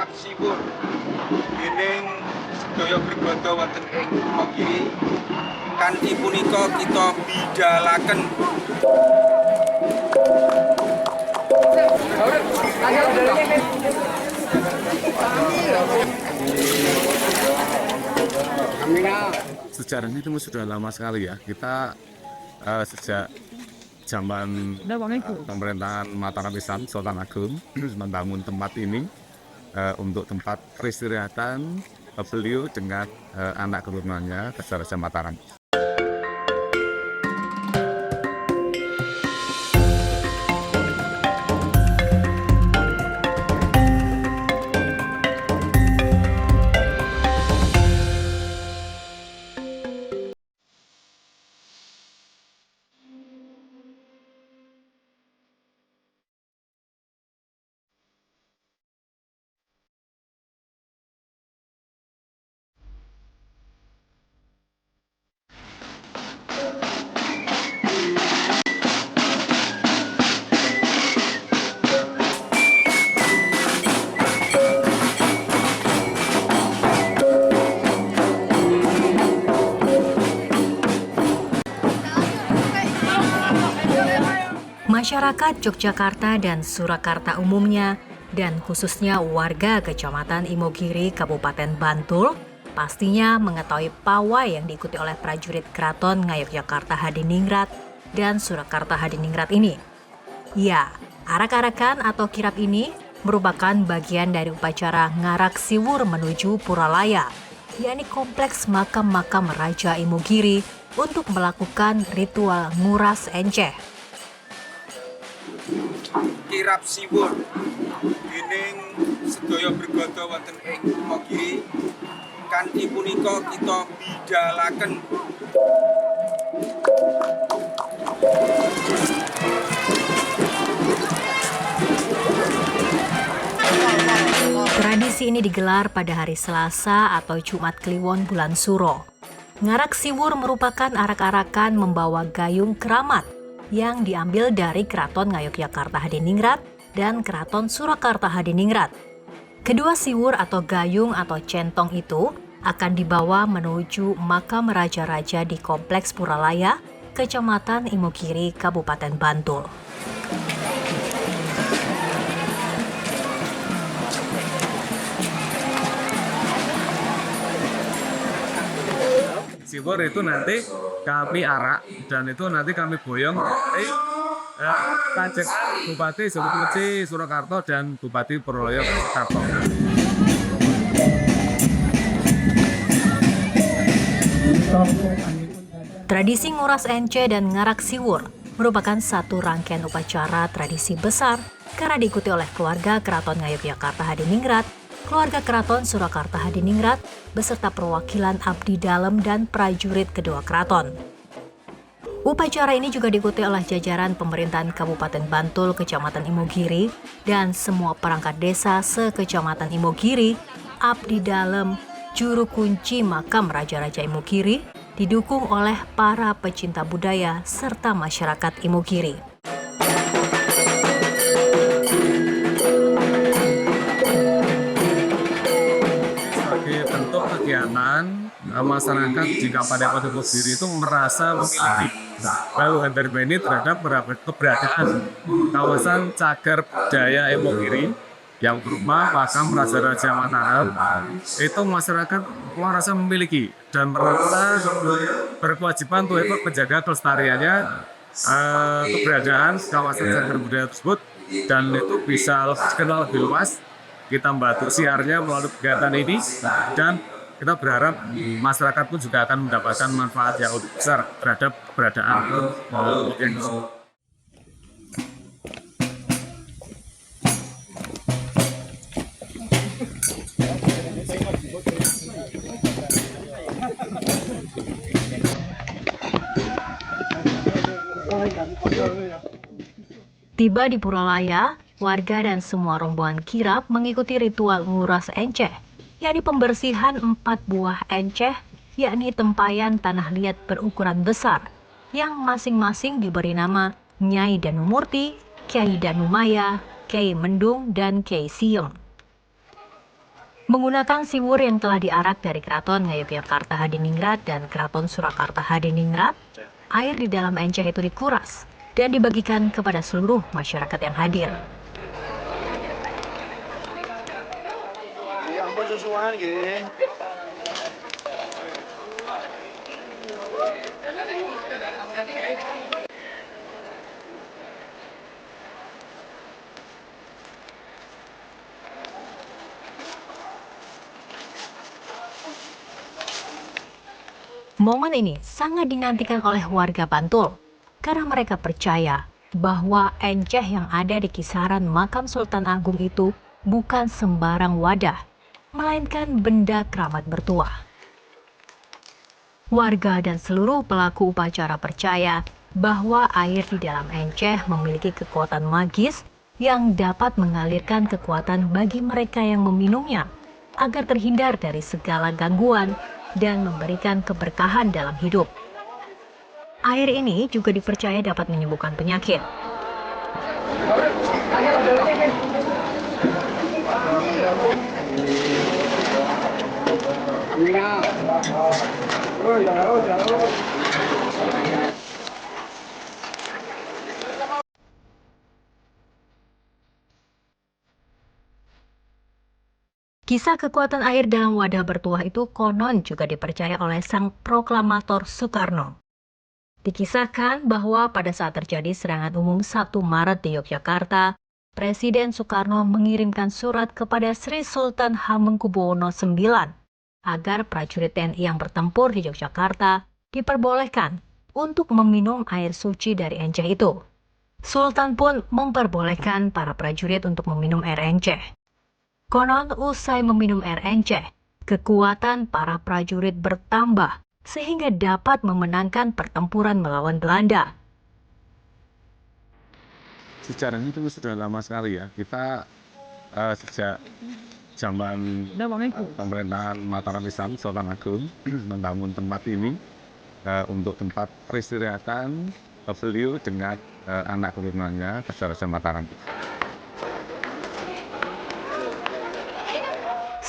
kirap siwur dening sedaya brigada wonten ing Imogiri kanthi punika kita bidhalaken sejarahnya itu sudah lama sekali ya. Kita sejak zaman pemerintahan Mataram Islam Sultan Agung membangun tempat ini untuk tempat peristirahatan beliau dengan anak keturunannya Raja Mataram. Masyarakat Yogyakarta dan Surakarta umumnya, dan khususnya warga Kecamatan Imogiri, Kabupaten Bantul, pastinya mengetahui pawai yang diikuti oleh prajurit Keraton Ngayogyakarta Hadiningrat dan Surakarta Hadiningrat ini. Ya, arak-arakan atau kirap ini merupakan bagian dari upacara ngarak siwur menuju Puralaya, yakni kompleks makam-makam Raja Imogiri untuk melakukan ritual nguras enceh. kirap siwur dening sedaya brigada wonten ing Imogiri kanthi punika kita bidhalaken Tradisi ini digelar pada hari Selasa atau Jumat Kliwon bulan Suro. Ngarak siwur merupakan arak-arakan membawa gayung keramat yang diambil dari Keraton Ngayogyakarta Hadiningrat dan Keraton Surakarta Hadiningrat. Kedua siwur atau gayung atau centong itu akan dibawa menuju makam raja-raja di Kompleks Puralaya, Kecamatan Imogiri, Kabupaten Bantul. Siwur itu nanti kami arak dan itu nanti kami boyong Kanjeng Bupati Surukarta Surakarta dan Bupati Puralaya Karto. Tradisi nguras enceh dan ngarak siwur merupakan satu rangkaian upacara tradisi besar karena diikuti oleh keluarga Keraton Ngayogyakarta Hadiningrat, keluarga Keraton Surakarta Hadiningrat, beserta perwakilan abdi dalem dan prajurit kedua keraton. Upacara ini juga diikuti oleh jajaran pemerintahan Kabupaten Bantul, Kecamatan Imogiri, dan semua perangkat desa se-Kecamatan Imogiri, abdi dalem, juru kunci makam Raja-Raja Imogiri, didukung oleh para pecinta budaya serta masyarakat Imogiri. Kegiatan masyarakat di Kabupaten Imogiri itu merasa memiliki lalu ini terhadap keberadaan kawasan cagar budaya Imogiri yang berupa makam Raja-Raja Mataram. Itu masyarakat merasa memiliki dan merasa berkewajiban untuk ikut menjaga kelestariannya keberadaan kawasan cagar budaya tersebut, dan itu bisa dikenal lebih luas. Kita membantu siarnya melalui kegiatan ini, dan kita berharap masyarakat pun juga akan mendapatkan manfaat yang lebih besar terhadap keberadaan yang tersebut. Tiba di Puralaya, warga dan semua rombongan kirap mengikuti ritual nguras enceh, yakni pembersihan 4 buah enceh, yakni tempayan tanah liat berukuran besar, yang masing-masing diberi nama Nyai Danumurti, Kyai Danumaya, Kyai Mendung, dan Kyai Siem. Menggunakan siwur yang telah diarak dari Keraton Ngayogyakarta Hadiningrat dan Keraton Surakarta Hadiningrat, air di dalam enceh itu dikuras dan dibagikan kepada seluruh masyarakat yang hadir. Momen ini sangat dinantikan oleh warga Bantul karena mereka percaya bahwa enceh yang ada di kisaran makam Sultan Agung itu bukan sembarang wadah, melainkan benda keramat bertuah. Warga dan seluruh pelaku upacara percaya bahwa air di dalam enceh memiliki kekuatan magis yang dapat mengalirkan kekuatan bagi mereka yang meminumnya agar terhindar dari segala gangguan dan memberikan keberkahan dalam hidup. Air ini juga dipercaya dapat menyembuhkan penyakit. Kisah kekuatan air dalam wadah bertuah itu konon juga dipercaya oleh sang proklamator Soekarno. Dikisahkan bahwa pada saat terjadi serangan umum 1 Maret di Yogyakarta, Presiden Soekarno mengirimkan surat kepada Sri Sultan Hamengkubuwono IX agar prajurit TNI yang bertempur di Yogyakarta diperbolehkan untuk meminum air suci dari enceh itu. Sultan pun memperbolehkan para prajurit untuk meminum air enceh. Konon usai meminum air enceh, kekuatan para prajurit bertambah sehingga dapat memenangkan pertempuran melawan Belanda. Sejarahnya itu sudah lama sekali ya. Kita sejak zaman pemerintahan Mataram Islam Sultan Agung membangun tempat ini untuk tempat peristirahatan beliau dengan anak keturunannya Raja Mataram.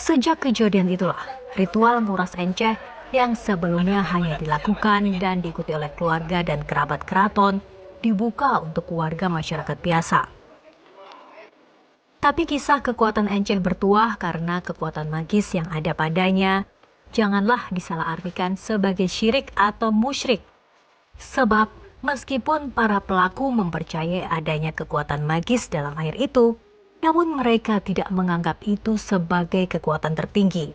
Sejak kejadian itulah, ritual nguras enceh yang sebelumnya hanya dilakukan dan diikuti oleh keluarga dan kerabat keraton dibuka untuk warga masyarakat biasa. Tapi kisah kekuatan enceh bertuah karena kekuatan magis yang ada padanya janganlah disalahartikan sebagai syirik atau musyrik. Sebab meskipun para pelaku mempercayai adanya kekuatan magis dalam air itu, namun mereka tidak menganggap itu sebagai kekuatan tertinggi.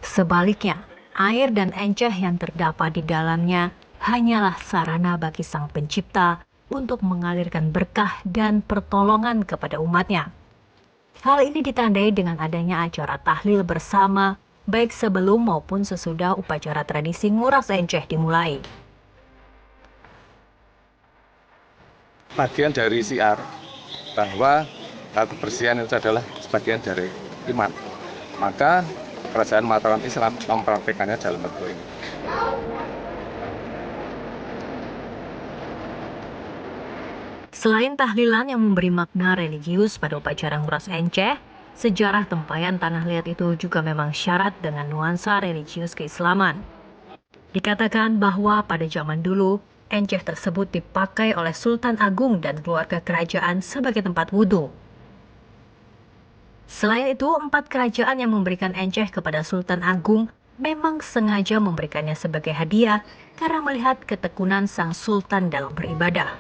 Sebaliknya, air dan enceh yang terdapat di dalamnya hanyalah sarana bagi Sang Pencipta untuk mengalirkan berkah dan pertolongan kepada umatnya. Hal ini ditandai dengan adanya acara tahlil bersama, baik sebelum maupun sesudah upacara tradisi nguras enceh dimulai. Bagian dari siar bahwa kebersihan itu adalah sebagian dari iman. Maka kerajaan Mataram Islam mempraktikannya dalam bentuk ini. Selain tahlilan yang memberi makna religius pada upacara nguras enceh, sejarah tempayan tanah liat itu juga memang syarat dengan nuansa religius keislaman. Dikatakan bahwa pada zaman dulu, enceh tersebut dipakai oleh Sultan Agung dan keluarga kerajaan sebagai tempat wudhu. Selain itu, 4 kerajaan yang memberikan enceh kepada Sultan Agung memang sengaja memberikannya sebagai hadiah karena melihat ketekunan sang sultan dalam beribadah.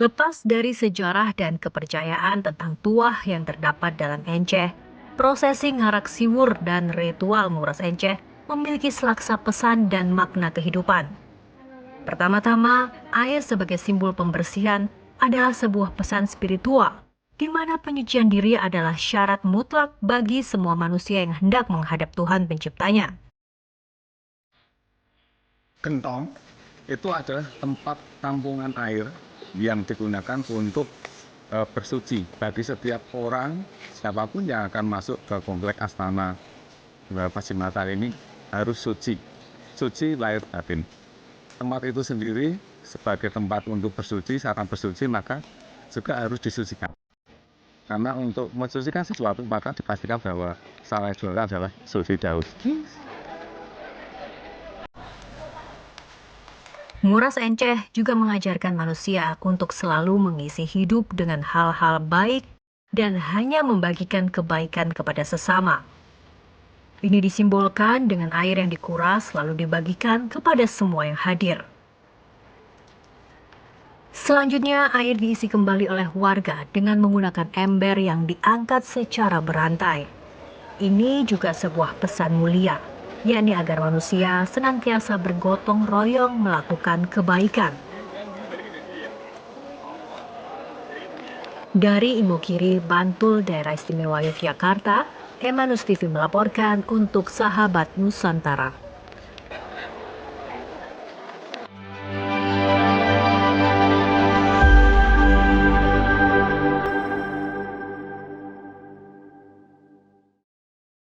Lepas dari sejarah dan kepercayaan tentang tuah yang terdapat dalam enceh, prosesi ngarak siwur dan ritual nguras enceh memiliki selaksa pesan dan makna kehidupan. Pertama-tama, air sebagai simbol pembersihan adalah sebuah pesan spiritual, di mana penyucian diri adalah syarat mutlak bagi semua manusia yang hendak menghadap Tuhan Penciptanya. Gentong itu adalah tempat tampungan air yang digunakan untuk bersuci bagi setiap orang, siapapun yang akan masuk ke komplek Astana Pasimata ini harus suci lahir batin. Tempat itu sendiri sebagai tempat untuk bersuci, saat bersuci maka juga harus disucikan. Karena untuk mensucikan sesuatu maka dipastikan bahwa salah jualnya adalah suci daud. Nguras enceh juga mengajarkan manusia untuk selalu mengisi hidup dengan hal-hal baik dan hanya membagikan kebaikan kepada sesama. Ini disimbolkan dengan air yang dikuras lalu dibagikan kepada semua yang hadir. Selanjutnya, air diisi kembali oleh warga dengan menggunakan ember yang diangkat secara berantai. Ini juga sebuah pesan mulia, yakni agar manusia senantiasa bergotong royong melakukan kebaikan. Dari Imogiri, Bantul, Daerah Istimewa Yogyakarta, Emanus TV melaporkan untuk Sahabat Nusantara.